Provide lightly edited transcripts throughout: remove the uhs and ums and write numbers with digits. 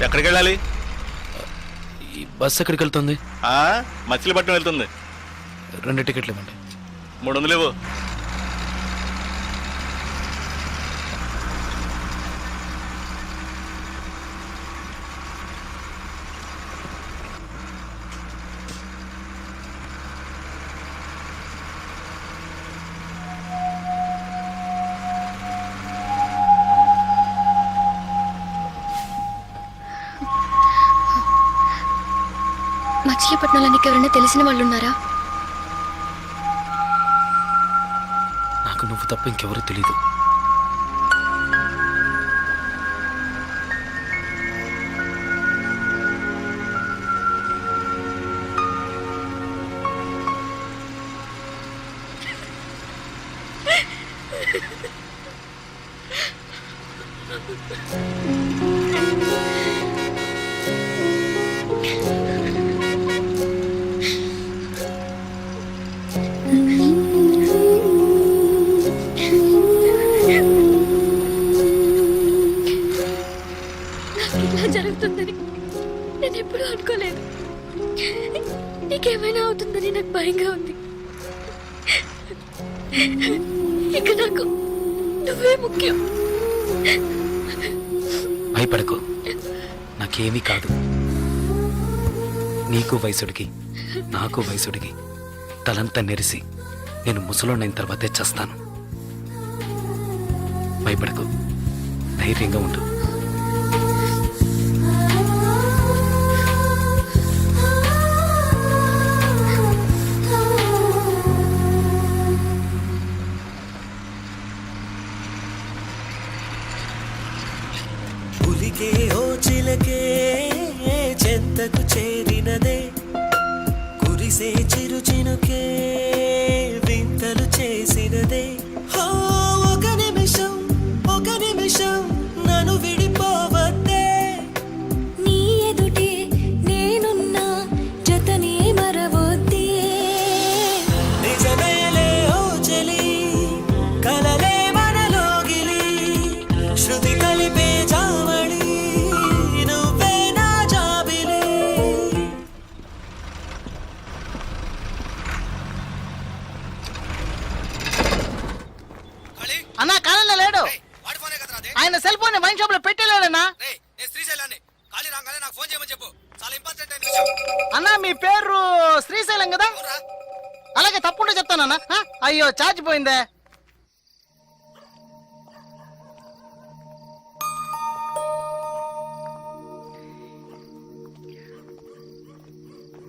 ఎక్కడికి వెళ్ళాలి? ఈ బస్సు ఎక్కడికి వెళ్తుంది? మచిలీపట్నం వెళ్తుంది. 2 టికెట్లు ఇవ్వండి. 300 ఇవ్వు. మచిలీపట్నంలో నీకు ఎవరైనా తెలిసిన వాళ్ళు ఉన్నారా? నాకు నువ్వు తప్ప ఇంకెవరూ తెలీదు. ఇలా జరుగుతుందని నేను ఎప్పుడూ అనుకోలేదు. నీకేమైనా అవుతుందని నాకు భయంగా ఉంది. ఇక నాకు నువ్వే ముఖ్యం. భయపడకు, నాకేమీ కాదు. నీకు వయసుడికి నాకు వయసుడికి తలంతా నెరిసి నేను ముసలోనైన తర్వాతే చస్తాను. భయపడకు, ధైర్యంగా ఉండు. పులికే ఓ చిలకే చెంతకు చేరినదే, కురిసే చిరు చినుకే వింతలు చేసినదే. ఒక నిమిషం నన్ను విడిపోవద్దే. నీ ఎదుటే నేనున్నా జతనే మరవొద్దే. నిజమేలే ఓ చెలి, కలలే మనలోగిలి, శృతి కలిపే జావళి నువ్వే నా జాబిలి. అన్నా కాలంలో లేడు. ఆయన సెల్ ఫోన్ వైన్ షాప్ లో పెట్టలేడన్నా. అన్నా మీ పేరు శ్రీశైలం కదా? అలాగే తప్పుంటే చెప్తానన్నా. అయ్యో ఛార్జ్ పోయిందే.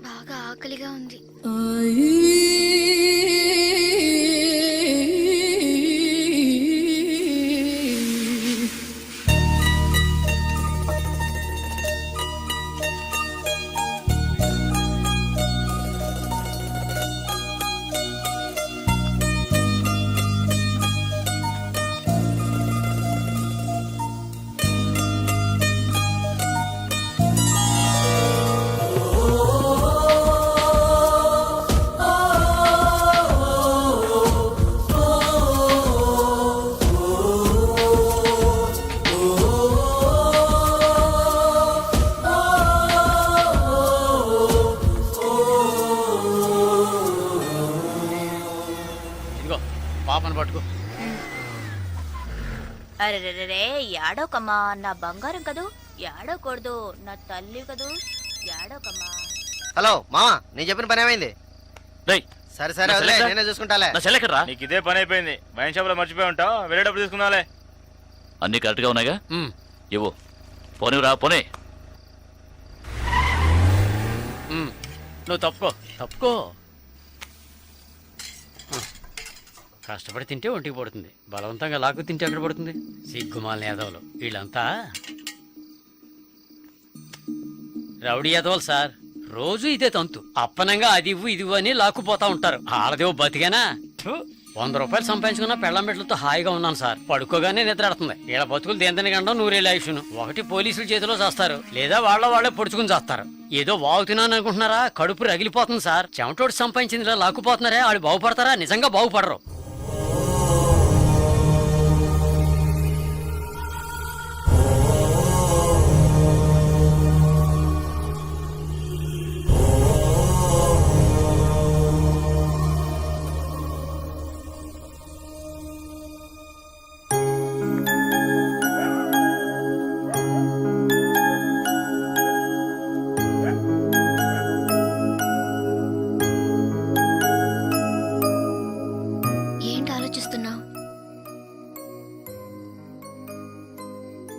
బాగా ఆకలిగా ఉంది. పట్టుకో. అరే యాడోకమ్మా, నా బంగారం కదూ, యాడోకూడదు, నా తల్లి కదూ, యాడోకమ్మా. హలో మామా, నేను చెప్పిన పని ఏమైంది? సరే సరే వదిలే, నేనే చూసుకుంటాలే. నీకు ఇదే పని అయిపోయింది. వైన్ షాప్ లో మర్చిపోయి ఉంటావు, వెళ్ళేటప్పుడు తీసుకుందాలే. అన్ని కరెక్ట్ గా ఉన్నాయిగా? ఇవ్వు. పోనీ రా, పోనీ. నువ్వు తప్పుకో. కష్టపడి తింటే ఒంటికి పడుతుంది, బలవంతంగా లాక్కు తింటే ఎక్కడ పడుతుంది? సిగ్గుమాల యాదవులు వీళ్ళంతా రౌడీ యాదవులు సార్. రోజు ఇదే తంతు, అప్పనంగా అది ఇవ్వు ఇది అని లాక్కుపోతా ఉంటారు. ఆడదేవో బతికేనా? 100 రూపాయలు సంపాదించుకున్న పెళ్ళం బిడ్డలతో హాయిగా ఉన్నాను సార్. పడుకోగానే నిద్రాడుతుంది. వీళ్ళ బతుకులు దేంతని గండం 100 ఆయుష్ను. ఒకటి పోలీసుల చేతిలో చేస్తారు, లేదా వాళ్ళే పొడుచుకుని చేస్తారు. ఏదో వాగుతున్నాను అనుకుంటున్నారా? కడుపు రగిలిపోతుంది సార్. చెమటోడు సంపాదించింది ఇలా లాక్కుపోతున్నారే, వాళ్ళు బాగుపడతారా? నిజంగా బాగుపడరు.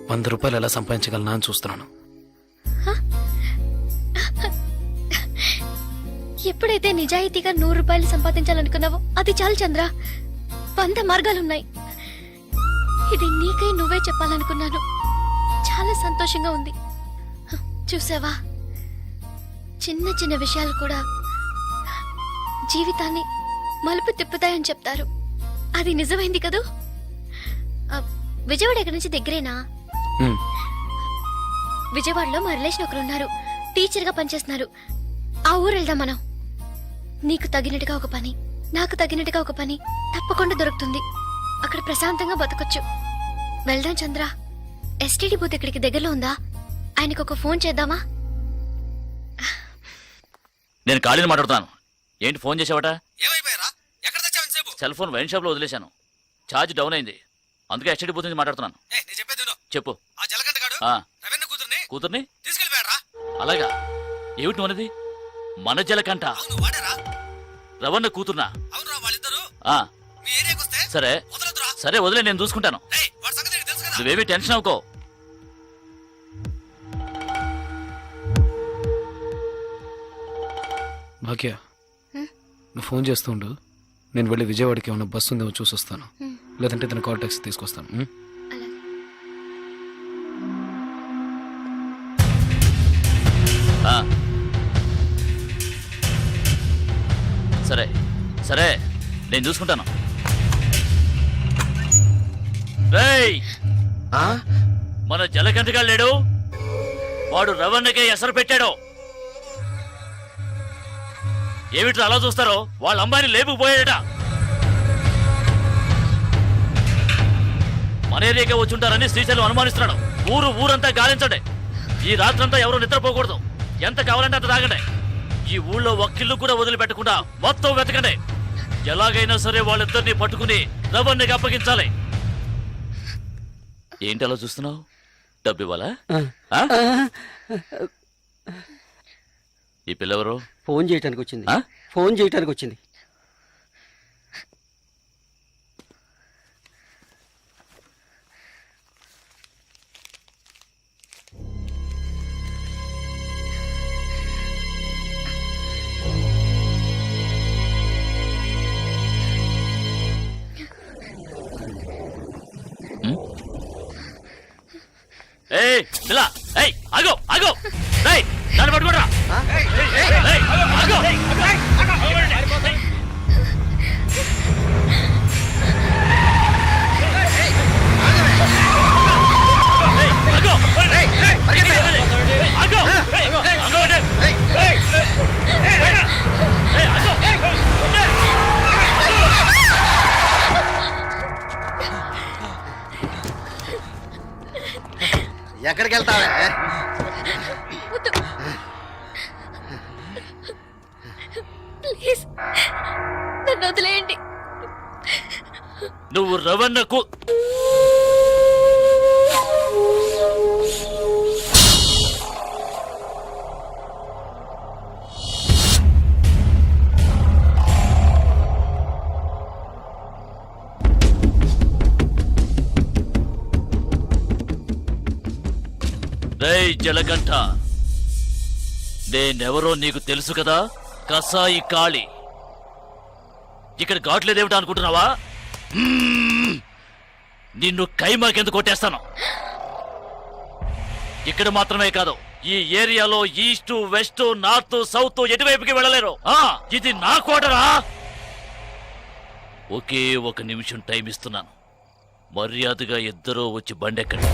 100 రూపాయలు ఎలా సంపాదించగలనా అని చూస్తున్నాను. ఎప్పుడైతే నిజాయితీగా 100 రూపాయలు సంపాదించాలనుకున్నావో అది చాలు చంద్ర. 100 మార్గాలున్నాయి. ఇది నీకై నువ్వే చెప్పాలనుకున్నాను. చాలా సంతోషంగా ఉంది. చూసావా, చిన్న చిన్న విషయాలు కూడా జీవితాన్ని మలుపు తిప్పుతాయని చెప్తారు. అది నిజమైంది కదూ. విజయవాడ ఎక్కడి నుంచి దగ్గరేనా? హ్మ్. విజయవాడలో మా రిలేషన్ ఒకరు ఉన్నారు. టీచర్ గా పనిచేస్తున్నారు. ఆ ఊరు వెళ్దాం మనం. నీకు తగినట్టుగా ఒక పని, నాకు తగినట్టుగా ఒక పని తప్పకుండా దొరుకుతుంది. అక్కడ ప్రశాంతంగా బతకొచ్చు. వెళ్దాం చంద్ర. ఎస్టీడీ బూత్ ఇక్కడికి దగ్గరలో ఉందా? ఆయనకు ఒక ఫోన్ చేద్దామా? నేను ఖాళీని మాట్లాడుతాను. ఏంటి ఫోన్ చేసావట? ఏమైపోయారా? ఎక్కడ తెచ్చావు సేపు? సెల్ ఫోన్ వైన్ షాప్ లో వదిలేశాను. ఛార్జ్ డౌన్ అయింది. అందుకే ఎస్టీడీ బూత్ నుంచి మాట్లాడుతున్నాను. నేను చెప్పేది విను. చెప్పు. ఆ జలగంట గాడు ఆ, రవీంద్ర కూతుర్ని తీసుకెళ్ళిపోయారా? అలాగా? ఏమిటి మనది? మన జలకంట అవును, వాడేరా? రవణ కూతుర్నా? అవునురా, వాళ్ళిద్దరు ఆ, మీ ఏరియాకి వస్తే సరే వదలొద్దురా. సరే వదిలే, నేను చూసుకుంటాను. రేయ్, వాడి సంగతి నీకు తెలుసు కదా? నువ్వేమీ టెన్షన్ అవ్వకో. భాగ్య, నువ్వు ఫోన్ చేస్తూ ఉండు. నేను వెళ్ళి విజయవాడకి ఏమైనా బస్సు ఉందేమో చూసి వస్తాను. లేదంటే తన కాల్ టాక్సీ తీసుకొస్తాను. ఉం? అలాగే. ఆ. సరే సరే, నేను చూసుకుంటాను. రేయ్, మన జలకంటగా లేడు, వాడు రవణకే ఎసరు పెట్టాడు. ఏమిట్రా అలా చూస్తారో? వాళ్ళ అమ్మాయిని లేపుకుపోయాడట. మన ఏరియాకే వచ్చుంటారని శ్రీశైలం అనుమానిస్తున్నాడు. ఊరంతా గాలించండి. ఈ రాత్రంతా ఎవరు నిద్రపోకూడదు. ఎంత కావాలంటే అంత తాగండి. ఈ ఊళ్ళో ఒక్కిల్లు కూడా వదిలిపెట్టకుండా మొత్తం వెతకండి. ఎలాగైనా సరే వాళ్ళిద్దరిని పట్టుకుని రవణ్ణికి అప్పగించాలి. ఏంటి అలా చూస్తున్నావు? డబ్బు ఇవ్వాలా? ఆ? ఈ పిల్లెవరు? ఫోన్ చేయటానికి వచ్చింది. ఆ? ఫోన్ చేయటానికి వచ్చింది. ఏయ్ పిల్ల, ఏయ్ ఆగు ఆగు, రేయ్ దాన్ని పట్టుకోరా. ఏయ్ ఆగు. ఏయ్ ఆగు. ఆగు. ఆగు. ఏయ్ ఆగు. ఎక్కడికి వెళ్తావే? ప్లీజ్ నన్ను వదిలేయండి. నువ్వు రవణకు రేయ్ జలగంట, నేనెవరో నీకు తెలుసు కదా? కసాయి కాళి. ఇక్కడ ఘాట్లేదేమిటా అనుకుంటున్నావా? నిన్ను కైమాకెందుకు కొట్టేస్తాను. ఇక్కడ మాత్రమే కాదు, ఈ ఏరియాలో ఈస్ట్ వెస్ట్ నార్త్ సౌత్ ఎటువైపుకి వెళ్ళలేరు. ఇది నా కోటరా. ఒకే 1 నిమిషం టైం ఇస్తున్నాను. మర్యాదగా ఇద్దరూ వచ్చి బండెక్కండి.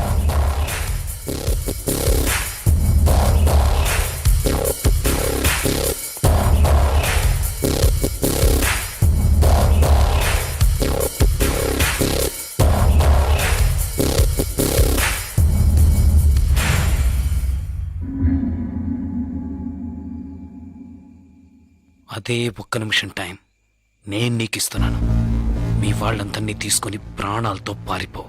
అదే 1 నిమిషం టైం నేను నీకు ఇస్తున్నాను. మీ వాళ్ళందరినీ తీసుకుని ప్రాణాలతో పారిపో.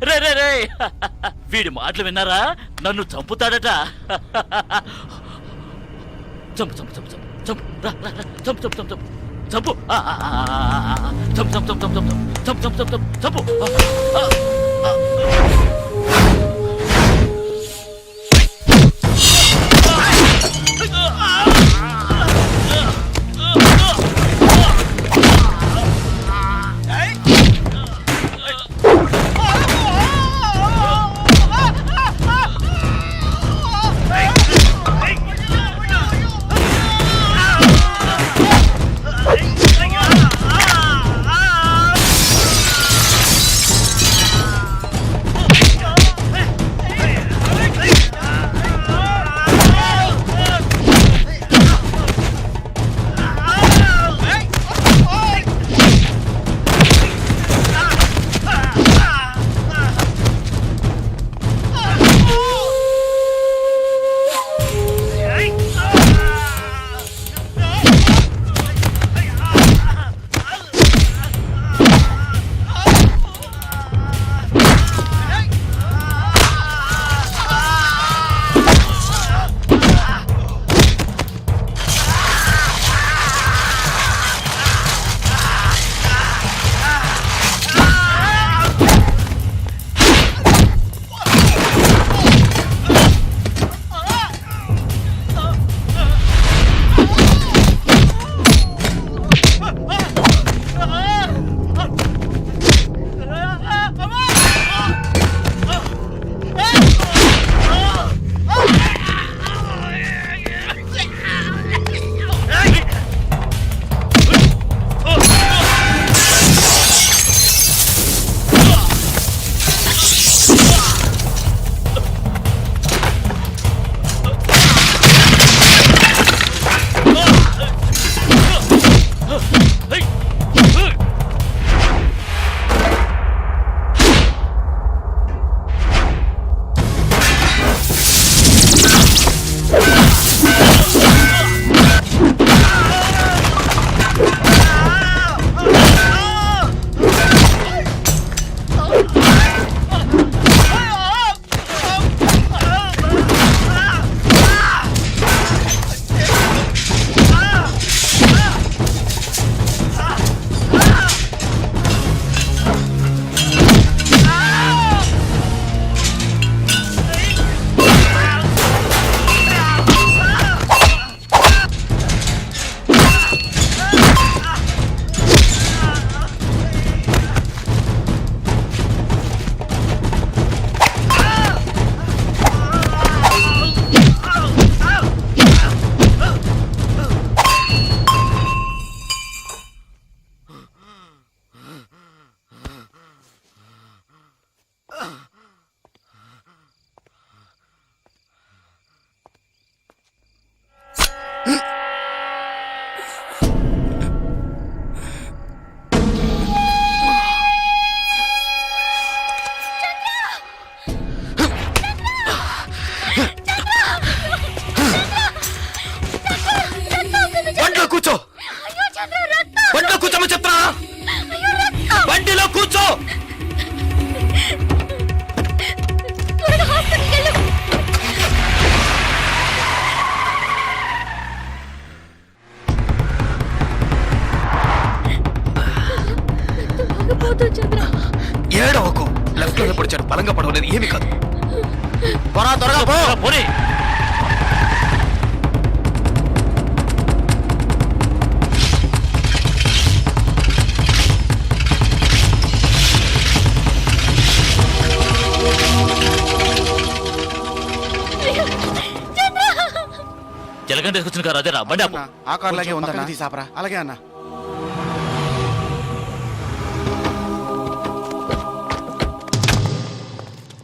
రే రే రే, వీడి మాటలు విన్నారా? నన్ను చంపుతాడట. చంపు చంపు చంపు చంపు చంపు రా, రా, రా. చంపు చంపు చంపు చంపు చంపు చంపు చంపు చంపు చంపు చంపు చంపు చంపు చంపు ఏడవకు. లెఫ్ట్ లో పడిచాడు, బలంగా పడవలేదు, ఏమి కాదు. త్వరగా పో. పోనీ జలగంట తీసుకొచ్చిన కారు అదేరా, బండి ఆపు. ఆ కార్ లాగే ఉందన్నా, తీసాపరా. అలాగే అన్న.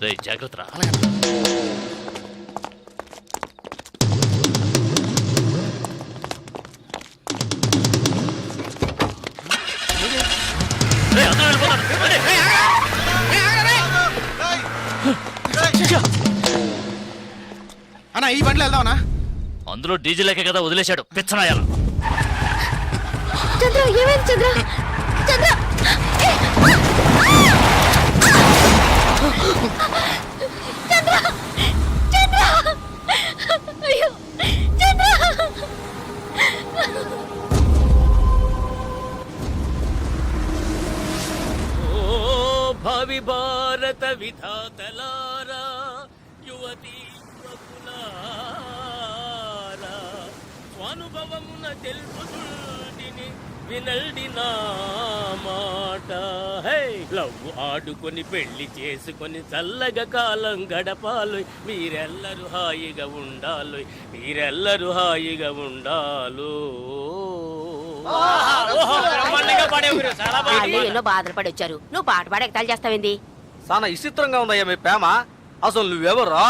రేయ్ జాగ్రత్త రా. రేయ్ అందరూ వెళ్ళిపోతారు. అన్న ఈ బండిలో వెళ్దామన్నా? అందులో డీజిల్ లేకే కదా వదిలేశాడు పిచ్చనాయాల. చంద్ర ఏమైంది చంద్ర? చంద్ర చంద్ర చంద్ర అయ్యో చంద్ర శత విధాతలారా యువతీ యువకులారా స్వానుభవమున తెలుపుతుంటిని వినల్డి నా మాట హే లవ్ ఆడుకొని పెళ్లి చేసుకొని చల్లగా కాలం గడపాలి మీరెల్లరూ హాయిగా ఉండాలి మీరెల్లరూ హాయిగా ఉండాలు ఎన్నో బాధలు పడి వచ్చారు నువ్వు పాట పాడి ఎగతాలు చేస్తావేంది చాలా విచిత్రంగా ఉందయ్యా మీ ప్రేమ అసలు నువ్వెవరో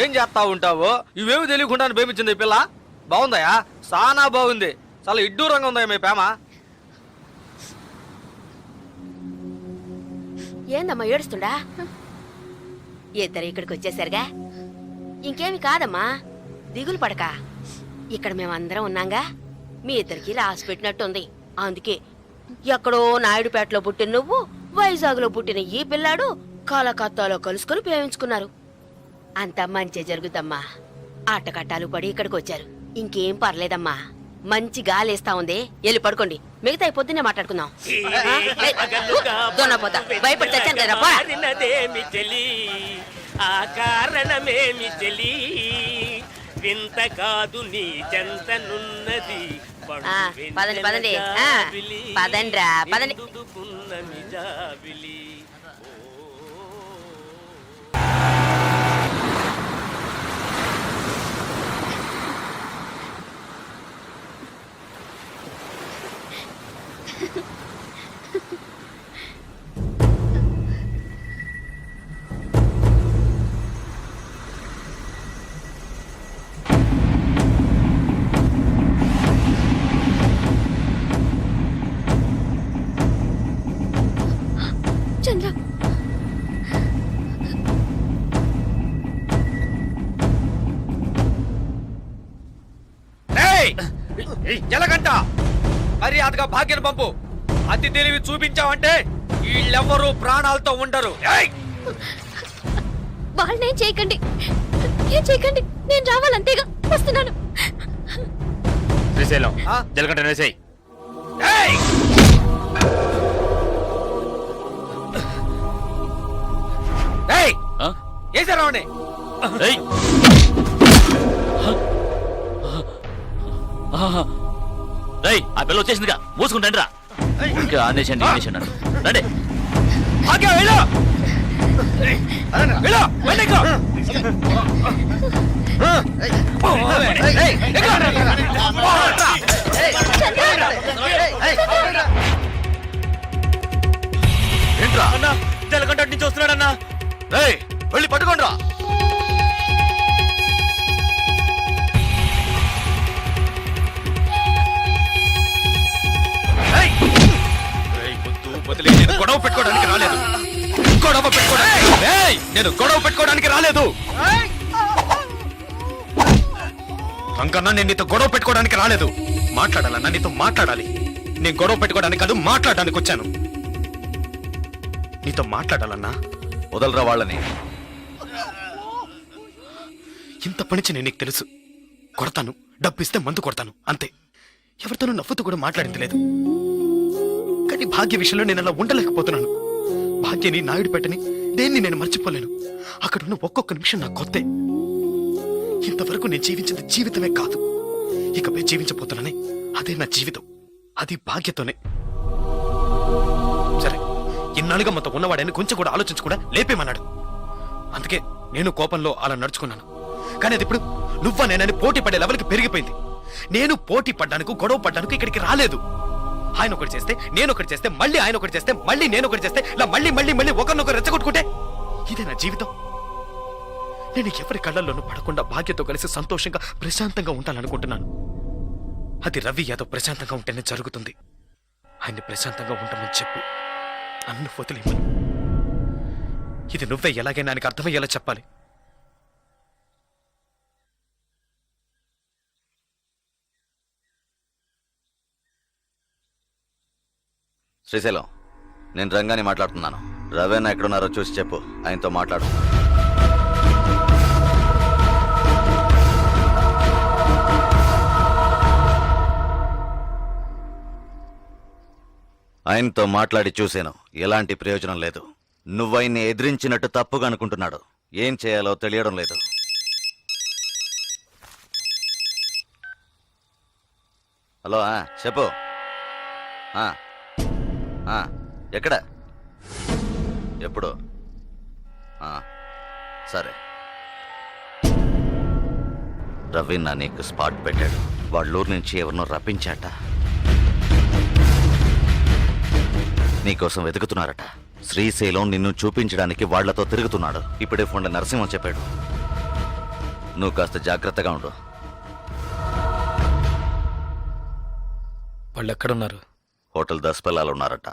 ఏం చేస్తా ఉంటావో ఇవేమి తెలియకుండా ప్రేమించింది ఈ పిల్ల బాగుందయ్యా చాలా బాగుంది చాలా ఇడ్డూరంగా ఉందయ్యా మీ ప్రేమ ఏందమ్మా ఏడుస్తుండా ఇద్దరు ఇక్కడికి వచ్చేసరిగా ఇంకేమి కాదమ్మా దిగులు పడక ఇక్కడ మేమందరం ఉన్నాంగా మీ ఇద్దరికి రాసి పెట్టినట్టుంది అందుకే ఎక్కడో నాయుడుపేటలో పుట్టిన నువ్వు వైజాగ్ లో పుట్టిన ఈ పిల్లాడు కలకత్తాలో కలుసుకుని ప్రేమించుకున్నారు అంతా మంచి జరుగుతమ్మా ఆటకట్టాలు పడి ఇక్కడికి వచ్చారు ఇంకేం పర్లేదమ్మా మంచి గాలేస్తా ఉంది వెళ్ళి పడుకోండి మిగతా పొద్దున్నే మాట్లాడుకుందాం భయపడి చచ్చాను కదా కారణమేమి చెలి ఆ కారణమేమి చెలి వింత కాదు నీ చెంతనున్నది పదండి పదండి పదండ్రా పదండి చంద్ర ఎలగంట మర్యాదగా భాగ్యం పంపు అతి తెలివి చూపించావంటే వీళ్ళెవ్వరూ ప్రాణాలతో ఉండరు వాళ్ళనేం చేయకండి ఏం చేయకండి నేను రావాలంతేగా వస్తున్నాను శ్రీశైలం ఆ? జలకంట వేసేయ్. ఆ? ఏసారావండి ఏయ్! రేయ్, ఆ పిల్ల వచ్చేసిందిగా మూసుకుంటండి రా ఇంకా ఆనేసండి ఆనేసండి రండి భాగ్యం వెళ్ళు వెళ్ళు వెళ్ళికో ఏంట్రా అన్న జలకంట నుంచి వస్తున్నాడన్నా రేయ్ వెళ్ళి పట్టుకోండిరా నేను గొడవ పెట్టుకోవడానికి రాలేదు నేను గొడవ పెట్టుకోవడానికి రాలేదు అంకన్నా నేను నీతో గొడవ పెట్టుకోవడానికి రాలేదు మాట్లాడాలన్నా నీతో మాట్లాడాలి నేను గొడవ పెట్టుకోవడానికి కాదు మాట్లాడడానికి వచ్చాను నీతో మాట్లాడాలన్నా వదలరా వాళ్ళని ఇంత పనిచి నేను నీకు తెలుసు కొడతాను డబ్బు ఇస్తే మందు కొడతాను అంతే ఎవరితోనూ నవ్వుతూ కూడా మాట్లాడింది లేదు కానీ భాగ్య విషయంలో నేను అలా ఉండలేకపోతున్నాను భాగ్యని నాయుడు పెట్టని దేన్ని నేను మర్చిపోలేను అక్కడున్న ఒక్కొక్క నిమిషం నాకు కొత్తే ఇంతవరకు నేను జీవించింది జీవితమే కాదు ఇకపై జీవించబోతున్నానే అదే నా జీవితం అది భాగ్యతోనే సరే ఇన్నాళ్ళుగా మొత్తం ఉన్నవాడని కొంచెం కూడా ఆలోచించకుండా లేపేమన్నాడు అందుకే నేను కోపంలో అలా నడుచుకున్నాను కానీ అది ఇప్పుడు నువ్వా నేనని పోటీ పడే లెవెల్కి పెరిగిపోయింది నేను పోటీ పడ్డానికి గొడవ పడ్డానికి ఇక్కడికి రాలేదు ఆయన ఒకటి చేస్తే నేను ఒకటి చేస్తే మళ్ళీ ఆయన ఒకటి చేస్తే మళ్ళీ నేను ఒకటి చేస్తే ఇలా మళ్ళీ మళ్ళీ మళ్ళీ ఒకరినొకరు రెచ్చగొట్టుకుంటే ఇదే నా జీవితం నేను ఎవరి కళ్ళల్లోనూ పడకుండా భాగ్యతో కలిసి సంతోషంగా ప్రశాంతంగా ఉంటాననుకుంటున్నాను అది రవి యాదవ్ ప్రశాంతంగా ఉంటేనే జరుగుతుంది ఆయన్ని ప్రశాంతంగా ఉంటామని చెప్పు అన్ను వదిలేమని ఇది నువ్వే ఎలాగైనా ఆయనకు అర్థమయ్యేలా చెప్పాలి శ్రీశైలం నేను రంగాని మాట్లాడుతున్నాను రవేనా ఎక్కడున్నారో చూసి చెప్పు ఆయనతో మాట్లాడు ఆయనతో మాట్లాడి చూశాను ఎలాంటి ప్రయోజనం లేదు నువ్వైన్ని ఎదిరించినట్టు తప్పుగా అనుకుంటున్నాడు. ఏం చేయాలో తెలియడం లేదు. హలో చెప్పు. ఎక్కడ? ఎప్పుడు? సరే. రవీనా నీకు స్పాట్ పెట్టాడు. వాళ్ళూరు నుంచి ఎవరినో రప్పించాట. నీకోసం వెతుకుతున్నారట. శ్రీశైలం నిన్ను చూపించడానికి వాళ్లతో తిరుగుతున్నాడు. ఇప్పుడే ఫోన్లో నరసింహం చెప్పాడు. నువ్వు కాస్త జాగ్రత్తగా ఉండు. వాళ్ళు ఎక్కడున్నారు? హోటల్ దస్పల్లాలు ఉన్నారట.